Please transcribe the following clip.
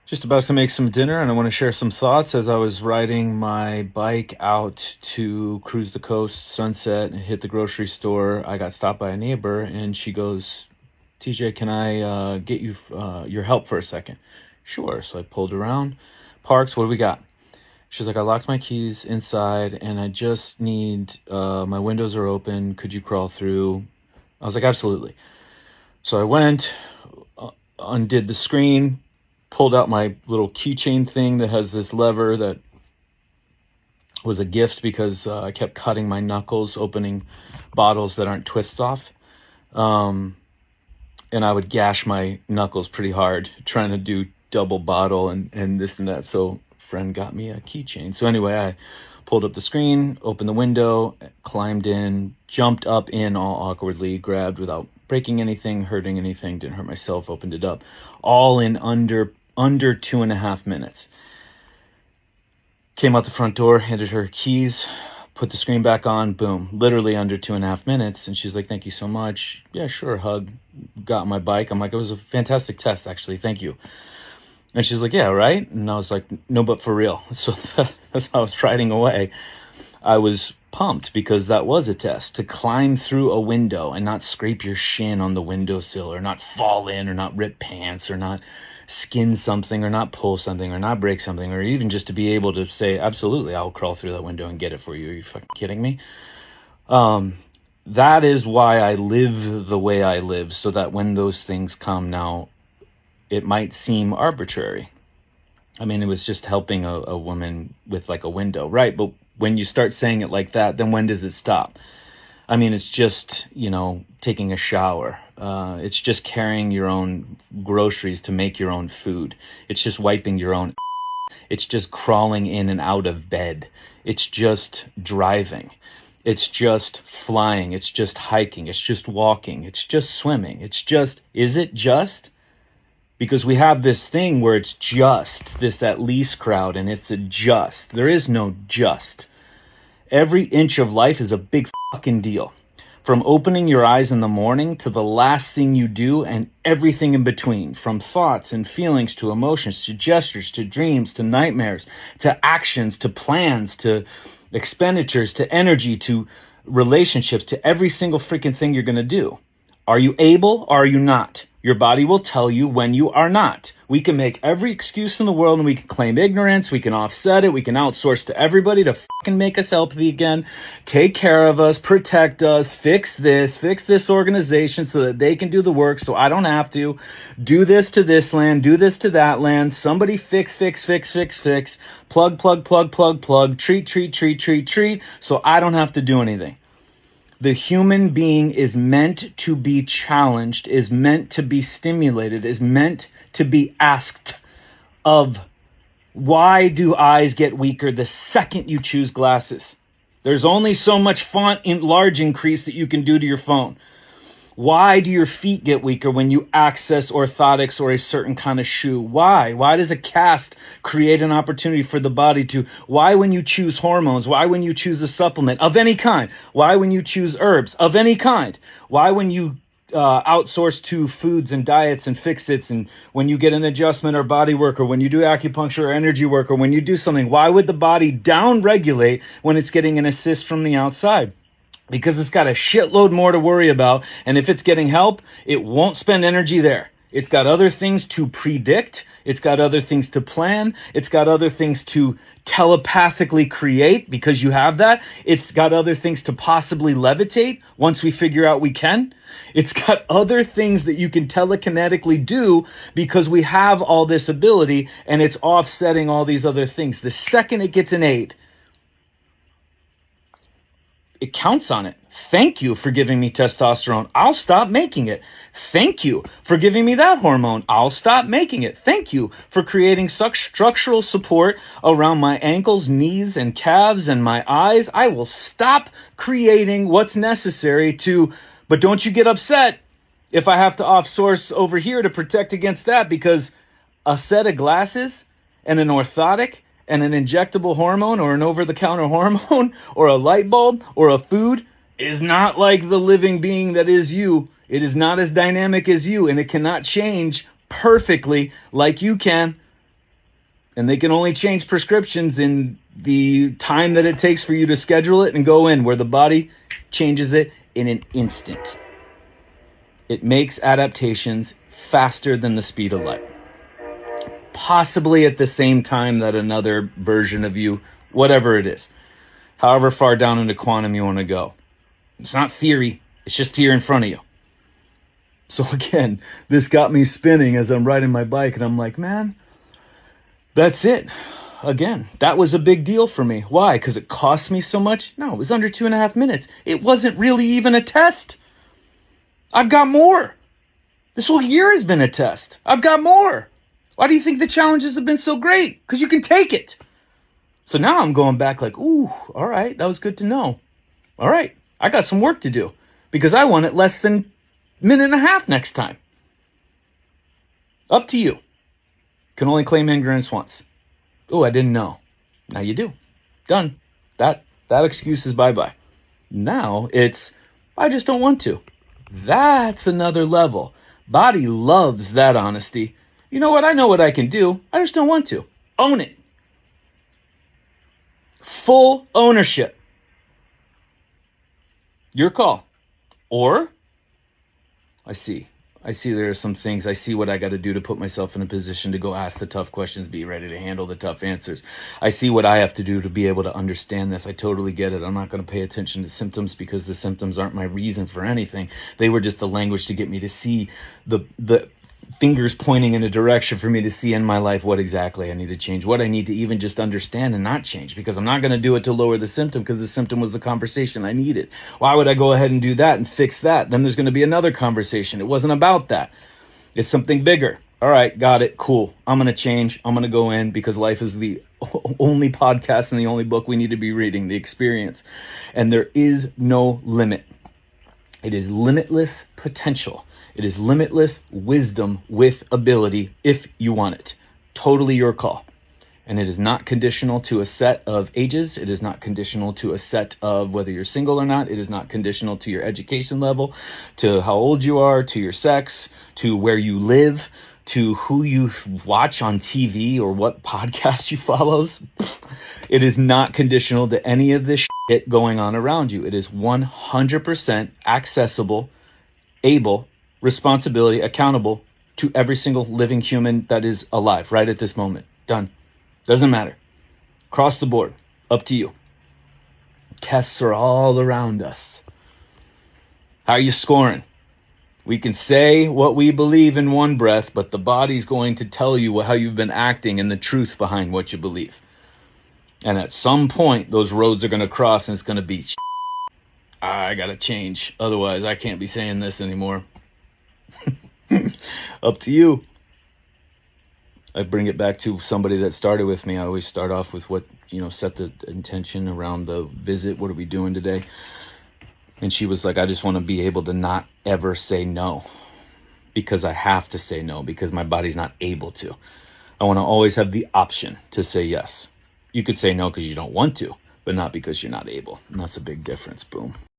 Just about to make some dinner, and I want to share some thoughts as I was riding my bike out to cruise the coast, sunset, and hit the grocery store. I got stopped by a neighbor, and she goes, TJ, can I get you your help for a second? Sure. So I pulled around, parked. What do we got? She's like, I locked my keys inside, and I just need, my windows are open. Could you crawl through? I was like, absolutely. So I went, undid the screen, pulled out my little keychain thing that has this lever that was a gift because I kept cutting my knuckles opening bottles that aren't twist off. And I would gash my knuckles pretty hard trying to do double bottle and this and that. So a friend got me a keychain. So anyway, I pulled up the screen, opened the window, climbed in, jumped up in all awkwardly, grabbed without breaking anything, hurting anything, didn't hurt myself, opened it up, all in under 2.5 minutes. Came out the front door, handed her keys, put the screen back on, boom, literally under 2.5 minutes. And she's like, thank you so much. Yeah, sure, hug. Got on my bike. I'm like, it was a fantastic test, actually. Thank you. And she's like, yeah, right? And I was like, no, but for real. So that's how I was riding away. I was pumped because that was a test, to climb through a window and not scrape your shin on the windowsill or not fall in or not rip pants or not skin something or not pull something or not break something, or even just to be able to say, absolutely, I'll crawl through that window and get it for you. Are you fucking kidding me? That is why I live the way I live, so that when those things come now, it might seem arbitrary. I mean, it was just helping a woman with like a window, right? But when you start saying it like that, then when does it stop? I mean, it's just, taking a shower. It's just carrying your own groceries to make your own food. It's just wiping your own. It's just crawling in and out of bed. It's just driving. It's just flying. It's just hiking. It's just walking. It's just swimming. Is it just? Because we have this thing where it's just, this at least crowd, and it's a just. There is no just. Every inch of life is a big fucking deal. From opening your eyes in the morning to the last thing you do and everything in between. From thoughts and feelings to emotions to gestures to dreams to nightmares to actions to plans to expenditures to energy to relationships to every single freaking thing you're going to do. Are you able or are you not? Your body will tell you when you are not. We can make every excuse in the world and we can claim ignorance. We can offset it. We can outsource to everybody to fucking make us healthy again, take care of us, protect us, fix this organization so that they can do the work so I don't have to do this to this land, do this to that land. Somebody fix, plug, treat, so I don't have to do anything. The human being is meant to be challenged, is meant to be stimulated, is meant to be asked of, why do eyes get weaker the second you choose glasses? There's only so much font in large increase that you can do to your phone. Why do your feet get weaker when you access orthotics or a certain kind of shoe? Why? Why does a cast create an opportunity for the body to? Why when you choose hormones? Why when you choose a supplement of any kind? Why when you choose herbs of any kind? Why when you outsource to foods and diets and fix-its, and when you get an adjustment or body work, or when you do acupuncture or energy work, or when you do something, why would the body down-regulate when it's getting an assist from the outside? Because it's got a shitload more to worry about. And if it's getting help, it won't spend energy there. It's got other things to predict. It's got other things to plan. It's got other things to telepathically create, because you have that. It's got other things to possibly levitate once we figure out we can. It's got other things that you can telekinetically do because we have all this ability, and it's offsetting all these other things. The second it gets an 8, it counts on it. Thank you for giving me testosterone. I'll stop making it. Thank you for giving me that hormone. I'll stop making it. Thank you for creating such structural support around my ankles, knees, and calves and my eyes. I will stop creating what's necessary to, but don't you get upset if I have to off-source over here to protect against that, because a set of glasses and an orthotic and an injectable hormone or an over-the-counter hormone or a light bulb or a food is not like the living being that is you. It is not as dynamic as you, and it cannot change perfectly like you can. And they can only change prescriptions in the time that it takes for you to schedule it and go in, where the body changes it in an instant. It makes adaptations faster than the speed of light. Possibly at the same time that another version of you, whatever it is, however far down into quantum you want to go. It's not theory. It's just here in front of you. So again, this got me spinning as I'm riding my bike, and I'm like, man, that's it. Again, that was a big deal for me. Why? Because it cost me so much? No, it was under 2.5 minutes. It wasn't really even a test. I've got more. This whole year has been a test. I've got more. Why do you think the challenges have been so great? Because you can take it. So now I'm going back like, ooh, all right, that was good to know. All right, I got some work to do because I want it less than a minute and a half next time. Up to you. Can only claim ignorance once. Oh, I didn't know. Now you do. Done. That excuse is bye-bye. Now it's, I just don't want to. That's another level. Body loves that honesty. You know what? I know what I can do. I just don't want to. Own it. Full ownership. Your call. Or, I see there are some things. I see what I got to do to put myself in a position to go ask the tough questions, be ready to handle the tough answers. I see what I have to do to be able to understand this. I totally get it. I'm not going to pay attention to symptoms because the symptoms aren't my reason for anything. They were just the language to get me to see the fingers pointing in a direction for me to see in my life what exactly I need to change, what I need to even just understand and not change, because I'm not going to do it to lower the symptom because the symptom was the conversation I needed. Why would I go ahead and do that and fix that? Then there's going to be another conversation. It wasn't about that. It's something bigger. All right, got it. Cool. I'm going to change. I'm going to go in because life is the only podcast and the only book we need to be reading, the experience. And there is no limit. It is limitless potential. It is limitless wisdom with ability if you want it. Totally your call. And it is not conditional to a set of ages. It is not conditional to a set of whether you're single or not. It is not conditional to your education level, to how old you are, to your sex, to where you live, to who you watch on TV or what podcast you follows. It is not conditional to any of this shit going on around you. It is 100% accessible, able, responsibility, accountable to every single living human that is alive right at this moment. Done. Doesn't matter. Across the board. Up to you. Tests are all around us. How are you scoring? We can say what we believe in one breath, but the body's going to tell you how you've been acting and the truth behind what you believe. And at some point, those roads are going to cross and it's going to be, I got to change. Otherwise, I can't be saying this anymore. Up to you. I bring it back to somebody that started with me. I always start off with what, set the intention around the visit. What are we doing today? And she was like, I just want to be able to not ever say no because I have to say no because my body's not able to. I want to always have the option to say yes. You could say no because you don't want to, but not because you're not able. And that's a big difference. Boom.